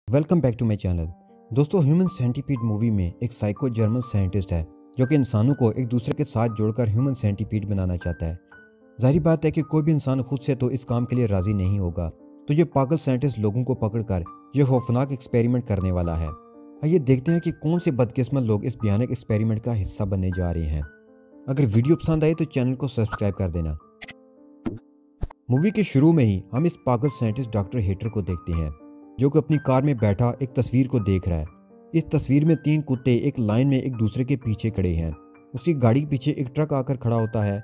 Welcome back to my channel. दोस्तों, human centipede movie में एक साइको जर्मन साइंटिस्ट है जो कि इंसानों को एक दूसरे के साथ जोड़कर ह्यूमन सेंटीपीड बनाना चाहता है। जाहिर बात है कि कोई भी इंसान खुद से तो इस काम के लिए राजी नहीं होगा, तो ये पागल साइंटिस्ट लोगों को पकड़कर ये खौफनाक एक्सपेरिमेंट करने वाला है। आइए देखते हैं कि कौन से बदकिस्मत लोग इस भयानक एक्सपेरिमेंट का हिस्सा बनने जा रहे हैं। अगर वीडियो पसंद आए तो चैनल को सब्सक्राइब कर देना। मूवी के शुरू में ही हम इस पागल साइंटिस्ट डॉक्टर हेटर को देखते हैं जो कि अपनी कार में बैठा एक तस्वीर को देख रहा है। इस तस्वीर में 3 कुत्ते एक लाइन में एक दूसरे के पीछे खड़े हैं। उसकी गाड़ी के पीछे एक ट्रक आकर खड़ा होता है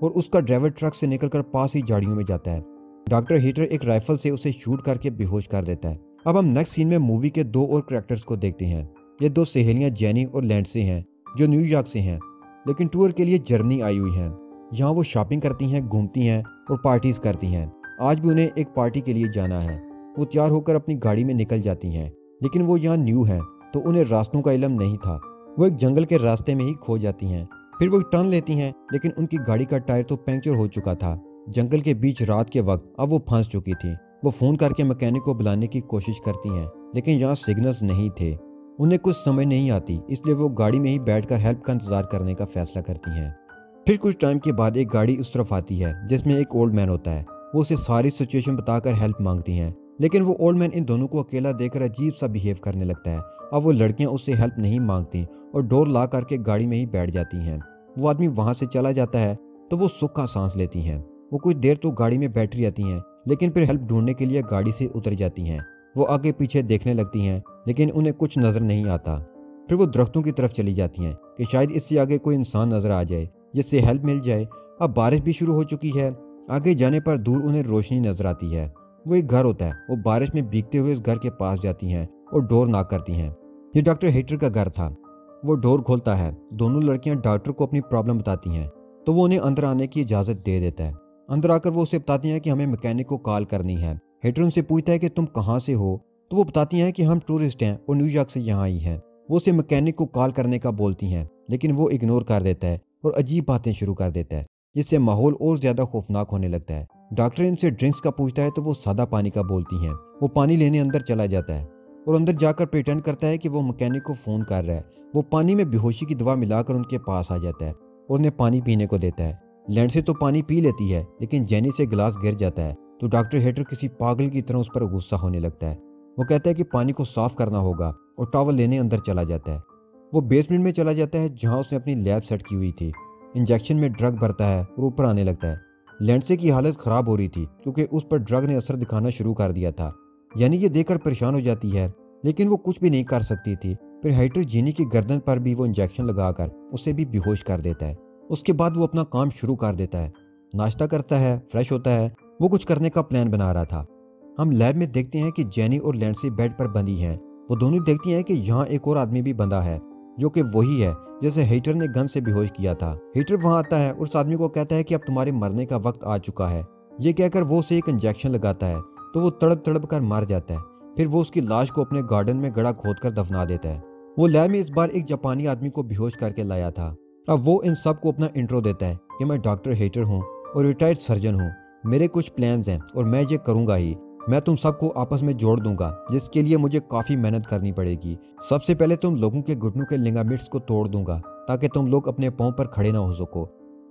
और उसका ड्राइवर ट्रक से निकलकर पास ही झाड़ियों में जाता है। डॉक्टर हीटर एक राइफल से उसे शूट करके बेहोश कर देता है। अब हम नेक्स्ट सीन में मूवी के 2 और कैरेक्टर्स को देखते हैं। ये 2 सहेलियां जेनी और लैंडसे हैं जो न्यूयॉर्क से हैं, लेकिन टूर के लिए जर्मनी आई हुई हैं। यहाँ वो शॉपिंग करती हैं, घूमती हैं और पार्टीज करती हैं। आज भी उन्हें एक पार्टी के लिए जाना है। वो तैयार होकर अपनी गाड़ी में निकल जाती हैं, लेकिन वो यहाँ न्यू हैं तो उन्हें रास्तों का इल्म नहीं था। वो एक जंगल के रास्ते में ही खो जाती हैं। फिर वो एक टर्न लेती हैं, लेकिन उनकी गाड़ी का टायर तो पंक्चर हो चुका था। जंगल के बीच रात के वक्त अब वो फंस चुकी थी। वो फोन करके मैकेनिक को बुलाने की कोशिश करती हैं, लेकिन यहाँ सिग्नल्स नहीं थे। उन्हें कुछ समझ नहीं आती, इसलिए वो गाड़ी में ही बैठकर हेल्प का इंतजार करने का फैसला करती हैं। फिर कुछ टाइम के बाद एक गाड़ी उस तरफ आती है जिसमें एक ओल्ड मैन होता है। वो उसे सारी सिचुएशन बताकर हेल्प मांगती हैं, लेकिन वो ओल्ड मैन इन दोनों को अकेला देखकर अजीब सा बिहेव करने लगता है। अब वो लड़कियां उससे हेल्प नहीं मांगती और डोर ला करके गाड़ी में ही बैठ जाती हैं। वो आदमी वहां से चला जाता है तो वो सुख का सांस लेती हैं। वो कुछ देर तो गाड़ी में बैठी रहती हैं, लेकिन फिर हेल्प ढूंढने के लिए गाड़ी से उतर जाती हैं। वो आगे पीछे देखने लगती हैं, लेकिन उन्हें कुछ नजर नहीं आता। फिर वो दरख्तों की तरफ चली जाती हैं कि शायद इससे आगे कोई इंसान नजर आ जाए जिससे हेल्प मिल जाए। अब बारिश भी शुरू हो चुकी है। आगे जाने पर दूर उन्हें रोशनी नजर आती है। वो एक घर होता है। वो बारिश में भीगते हुए उस घर के पास जाती हैं और डोर नॉक करती हैं। ये डॉक्टर हेटर का घर था। वो डोर खोलता है। दोनों लड़कियां डॉक्टर को अपनी प्रॉब्लम बताती हैं, तो वो उन्हें अंदर आने की इजाजत दे देता है। अंदर आकर वो उसे बताती हैं कि हमें मैकेनिक को कॉल करनी है। हेटर उनसे पूछता है कि तुम कहाँ से हो, तो वो बताती हैं कि हम टूरिस्ट हैं और न्यूयॉर्क से यहाँ आई हैं। वो उसे मैकेनिक को कॉल करने का बोलती हैं, लेकिन वो इग्नोर कर देता है और अजीब बातें शुरू कर देता है, जिससे माहौल और ज्यादा खौफनाक होने लगता है। डॉक्टर इनसे ड्रिंक्स का पूछता है तो वो सादा पानी का बोलती हैं। वो पानी लेने अंदर चला जाता है और अंदर जाकर प्रिटेंड करता है कि वो मैकेनिक को फोन कर रहा है। वो पानी में बेहोशी की दवा मिलाकर उनके पास आ जाता है और उन्हें पानी पीने को देता है। लैंड से तो पानी पी लेती है, लेकिन जेनी से गिलास गिर जाता है तो डॉक्टर हेटर किसी पागल की तरह उस पर गुस्सा होने लगता है। वो कहता है कि पानी को साफ करना होगा और टॉवल लेने अंदर चला जाता है। वो बेसमेंट में चला जाता है जहाँ उसने अपनी लैब सेट की हुई थी। इंजेक्शन में ड्रग भरता है और ऊपर आने लगता है। लैंडसे की हालत खराब हो रही थी क्योंकि उस पर ड्रग ने असर दिखाना शुरू कर दिया था। यानी ये देखकर परेशान हो जाती है, लेकिन वो कुछ भी नहीं कर सकती थी। फिर हाइटर जेनी की गर्दन पर भी वो इंजेक्शन लगाकर उसे भी बेहोश कर देता है। उसके बाद वो अपना काम शुरू कर देता है। नाश्ता करता है, फ्रेश होता है। वो कुछ करने का प्लान बना रहा था। हम लैब में देखते हैं कि जेनी और लैंडसे बेड पर बंधी हैं। वो दोनों देखती हैं कि यहाँ एक और आदमी भी बंधा है, जो कि वही है जैसे हेटर ने गन से बेहोश किया था। हेटर वहां आता है और उस आदमी को कहता है कि अब तुम्हारे मरने का वक्त आ चुका है। ये कहकर वो उसे एक इंजेक्शन लगाता है तो वो तड़प तड़प कर मर जाता है। फिर वो उसकी लाश को अपने गार्डन में गड्ढा खोदकर दफना देता है। वो लैब में इस बार एक जापानी आदमी को बेहोश करके लाया था। अब वो इन सब को अपना इंट्रो देता है कि मैं डॉक्टर हेटर हूँ और रिटायर्ड सर्जन हूँ। मेरे कुछ प्लान्स हैं और मैं ये करूंगा ही। मैं तुम सबको आपस में जोड़ दूंगा, जिसके लिए मुझे काफी मेहनत करनी पड़ेगी। सबसे पहले तुम लोगों के घुटनों के लिगामेंट्स को तोड़ दूंगा ताकि तुम लोग अपने पांव पर खड़े ना हो सको।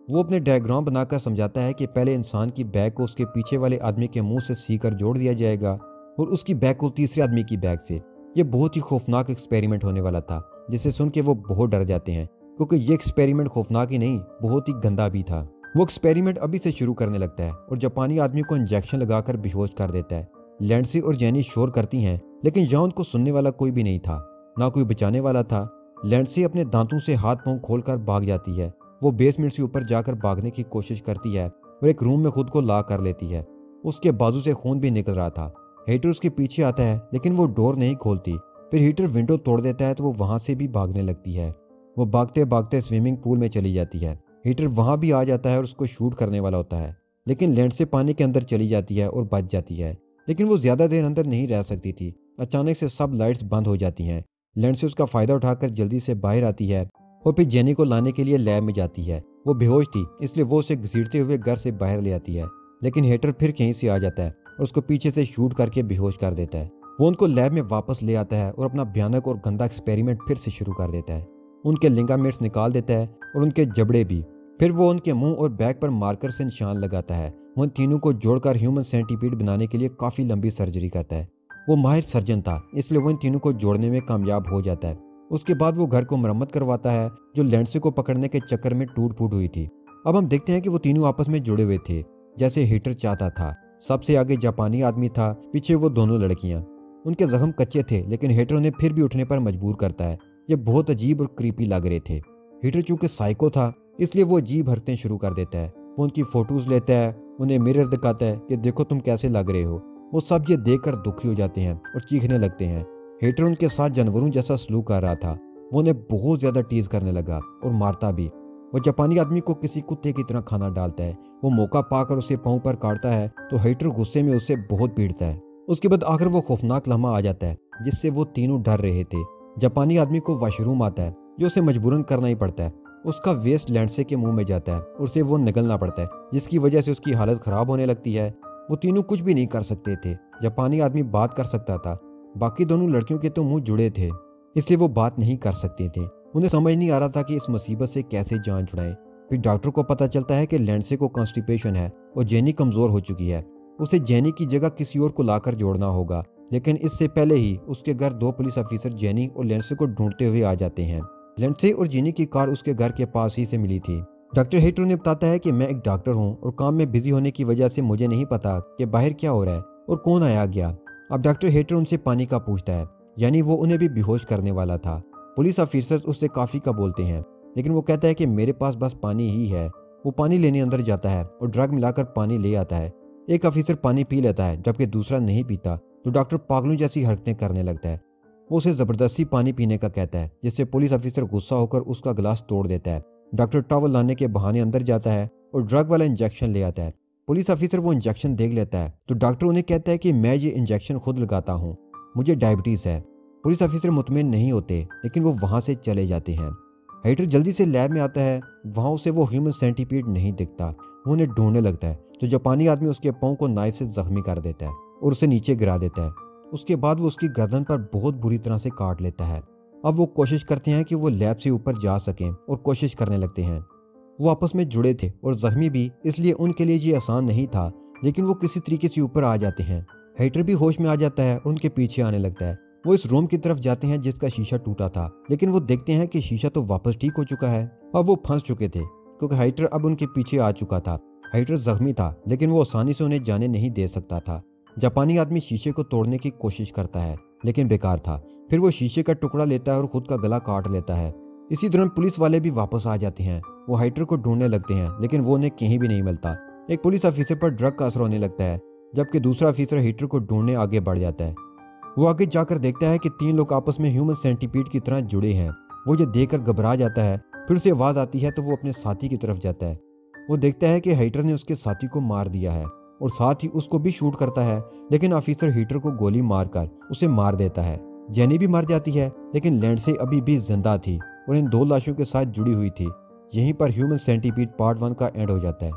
वो अपने डायग्राम बनाकर समझाता है कि पहले इंसान की बैग को उसके पीछे वाले आदमी के मुंह से सीकर जोड़ दिया जाएगा और उसकी बैग को तीसरे आदमी की बैग से। ये बहुत ही खौफनाक एक्सपेरिमेंट होने वाला था, जिसे सुन के वो बहुत डर जाते हैं क्योंकि ये एक्सपेरिमेंट खौफनाक ही नहीं, बहुत ही गंदा भी था। वो एक्सपेरिमेंट अभी से शुरू करने लगता है और जापानी आदमी को इंजेक्शन लगाकर बेहोश कर देता है। लैंडसी और जेनी शोर करती हैं, लेकिन यहाँ उनको सुनने वाला कोई भी नहीं था, ना कोई बचाने वाला था। लैंडसी अपने दांतों से हाथ पांव खोलकर भाग जाती है। वो बेसमेंट से ऊपर जाकर भागने की कोशिश करती है और एक रूम में खुद को लॉक कर लेती है। उसके बाजू से खून भी निकल रहा था। हीटर उसके पीछे आता है, लेकिन वो डोर नहीं खोलती। फिर हीटर विंडो तोड़ देता है तो वो वहां से भी भागने लगती है। वो भागते भागते स्विमिंग पूल में चली जाती है। हीटर वहां भी आ जाता है और उसको शूट करने वाला होता है, लेकिन लैंडसी पानी के अंदर चली जाती है और बच जाती है। लेकिन वो ज्यादा देर अंदर नहीं रह सकती थी। अचानक से सब लाइट्स बंद हो जाती हैं। लैंडसी उसका फायदा उठाकर जल्दी से बाहर आती है और फिर जेनी को लाने के लिए लैब में जाती है। वो बेहोश थी, इसलिए वो उसे घसीटते हुए घर से बाहर ले आती है, लेकिन हेटर फिर कहीं से आ जाता है और उसको पीछे से शूट करके बेहोश कर देता है। वो उनको लैब में वापस ले आता है और अपना भयानक और गंदा एक्सपेरिमेंट फिर से शुरू कर देता है। उनके लिगामेंट्स निकाल देता है और उनके जबड़े भी। फिर वो उनके मुंह और बैक पर मार्कर से निशान लगाता है। वो उन तीनों को जोड़कर ह्यूमन सेंटीपीड बनाने के लिए काफ़ी लंबी सर्जरी करता है। वो माहिर सर्जन था, इसलिए वो इन तीनों को जोड़ने में कामयाब हो जाता है। उसके बाद वो घर को मरम्मत करवाता है जो लैंडसे को पकड़ने के चक्कर में टूट फूट हुई थी। अब हम देखते हैं कि वो तीनों आपस में जुड़े हुए थे, जैसे हिटलर चाहता था। सबसे आगे जापानी आदमी था, पीछे वो दोनों लड़कियां। उनके जख्म कच्चे थे, लेकिन हिटलर उन्हें फिर भी उठने पर मजबूर करता है। ये बहुत अजीब और क्रीपी लग रहे थे। हिटलर चूंकि साइको था, इसलिए वो अजीब हरकतें शुरू कर देता है। वो उनकी फोटोज लेता है, उन्हें मिरर दिखाता है कि देखो तुम कैसे लग रहे हो। वो सब ये देखकर दुखी हो जाते हैं और चीखने लगते हैं। हिटलर उनके साथ जानवरों जैसा सलूक कर रहा था। वो उन्हें बहुत ज्यादा टीज करने लगा और मारता भी। वो जापानी आदमी को किसी कुत्ते की तरह खाना डालता है। वो मौका पाकर उसे पांव पर काटता है तो हिटलर गुस्से में उसे बहुत पीटता है। उसके बाद आखिर वो खौफनाक लम्हा आ जाता है जिससे वो तीनों डर रहे थे। जापानी आदमी को वॉशरूम आता है जो उसे मजबूरन करना ही पड़ता है। उसका वेस्ट लैंडसे के मुंह में जाता है और उसे वो निगलना पड़ता है, जिसकी वजह से उसकी हालत खराब होने लगती है। वो तीनों कुछ भी नहीं कर सकते थे। जापानी आदमी बात कर सकता था, बाकी दोनों लड़कियों के तो मुंह जुड़े थे, इसलिए वो बात नहीं कर सकते थे। उन्हें समझ नहीं आ रहा था कि इस मुसीबत से कैसे जान छुड़ाएं। फिर डॉक्टर को पता चलता है कि लैंडसे को कॉन्स्टिपेशन है और जेनी कमजोर हो चुकी है। उसे जेनी की जगह किसी और को लाकर जोड़ना होगा, लेकिन इससे पहले ही उसके घर 2 पुलिस ऑफिसर जेनी और लैंडसे को ढूंढते हुए आ जाते हैं। लैंडसे और जेनी की कार उसके घर के पास ही से मिली थी। डॉक्टर हिटलर ने बताता है कि मैं एक डॉक्टर हूँ और काम में बिजी होने की वजह से मुझे नहीं पता कि बाहर क्या हो रहा है और कौन आया गया। अब डॉक्टर हिटलर उनसे पानी का पूछता है, यानी वो उन्हें भी बेहोश करने वाला था। पुलिस ऑफिसर उससे काफी का बोलते हैं, लेकिन वो कहता है कि मेरे पास बस पानी ही है। वो पानी लेने अंदर जाता है और ड्रग मिलाकर पानी ले आता है। एक ऑफिसर पानी पी लेता है जबकि दूसरा नहीं पीता, तो डॉक्टर पागलों जैसी हरकतें करने लगता है। वो उसे जबरदस्ती पानी पीने का कहता है, जिससे पुलिस ऑफिसर गुस्सा होकर उसका गिलास तोड़ देता है। डॉक्टर टॉवल लाने के बहाने अंदर जाता है और ड्रग वाला इंजेक्शन ले आता है। पुलिस ऑफिसर वो इंजेक्शन देख लेता है तो डॉक्टर उन्हें कहता है कि मैं ये इंजेक्शन खुद लगाता हूँ, मुझे डायबिटीज है। पुलिस ऑफिसर मुतमिन नहीं होते, लेकिन वो वहां से चले जाते हैं। हिटलर जल्दी से लैब में आता है। वहां उसे वो ह्यूमन सेंटीपीड नहीं दिखता। वो उन्हें ढूंढने लगता है तो जापानी आदमी उसके पांव को नाइफ से जख्मी कर देता है और उसे नीचे गिरा देता है। उसके बाद वो उसकी गर्दन पर बहुत बुरी तरह से काट लेता है। अब वो कोशिश करते हैं कि वो लैब से ऊपर जा सकें और कोशिश करने लगते हैं। वो आपस में जुड़े थे और जख्मी भी, इसलिए उनके लिए ये आसान नहीं था, लेकिन वो किसी तरीके से ऊपर आ जाते हैं। हिटलर भी होश में आ जाता है और उनके पीछे आने लगता है। वो इस रूम की तरफ जाते हैं जिसका शीशा टूटा था, लेकिन वो देखते हैं कि शीशा तो वापस ठीक हो चुका है। अब वो फंस चुके थे क्योंकि हिटलर अब उनके पीछे आ चुका था। हिटलर जख्मी था, लेकिन वो आसानी से उन्हें जाने नहीं दे सकता था। जापानी आदमी शीशे को तोड़ने की कोशिश करता है, लेकिन बेकार था। फिर वो शीशे का टुकड़ा लेता है और खुद का गला काट लेता है। इसी दौरान पुलिस वाले भी वापस आ जाते हैं। वो हिटलर को ढूंढने लगते हैं, लेकिन वो उन्हें कहीं भी नहीं मिलता। एक पुलिस ऑफिसर पर ड्रग का असर होने लगता है, जबकि दूसरा ऑफिसर हिटलर को ढूंढने आगे बढ़ जाता है। वो आगे जाकर देखता है कि 3 लोग आपस में ह्यूमन सेंटीपीड की तरह जुड़े हैं। वो ये देखकर घबरा जाता है। फिर उसे आवाज आती है तो वो अपने साथी की तरफ जाता है। वो देखता है कि हिटलर ने उसके साथी को मार दिया है और साथ ही उसको भी शूट करता है, लेकिन ऑफिसर हिटलर को गोली मारकर उसे मार देता है। जेनी भी मर जाती है, लेकिन लैंडसे अभी भी जिंदा थी और इन 2 लाशों के साथ जुड़ी हुई थी। यहीं पर ह्यूमन सेंटीपीड पार्ट 1 का एंड हो जाता है।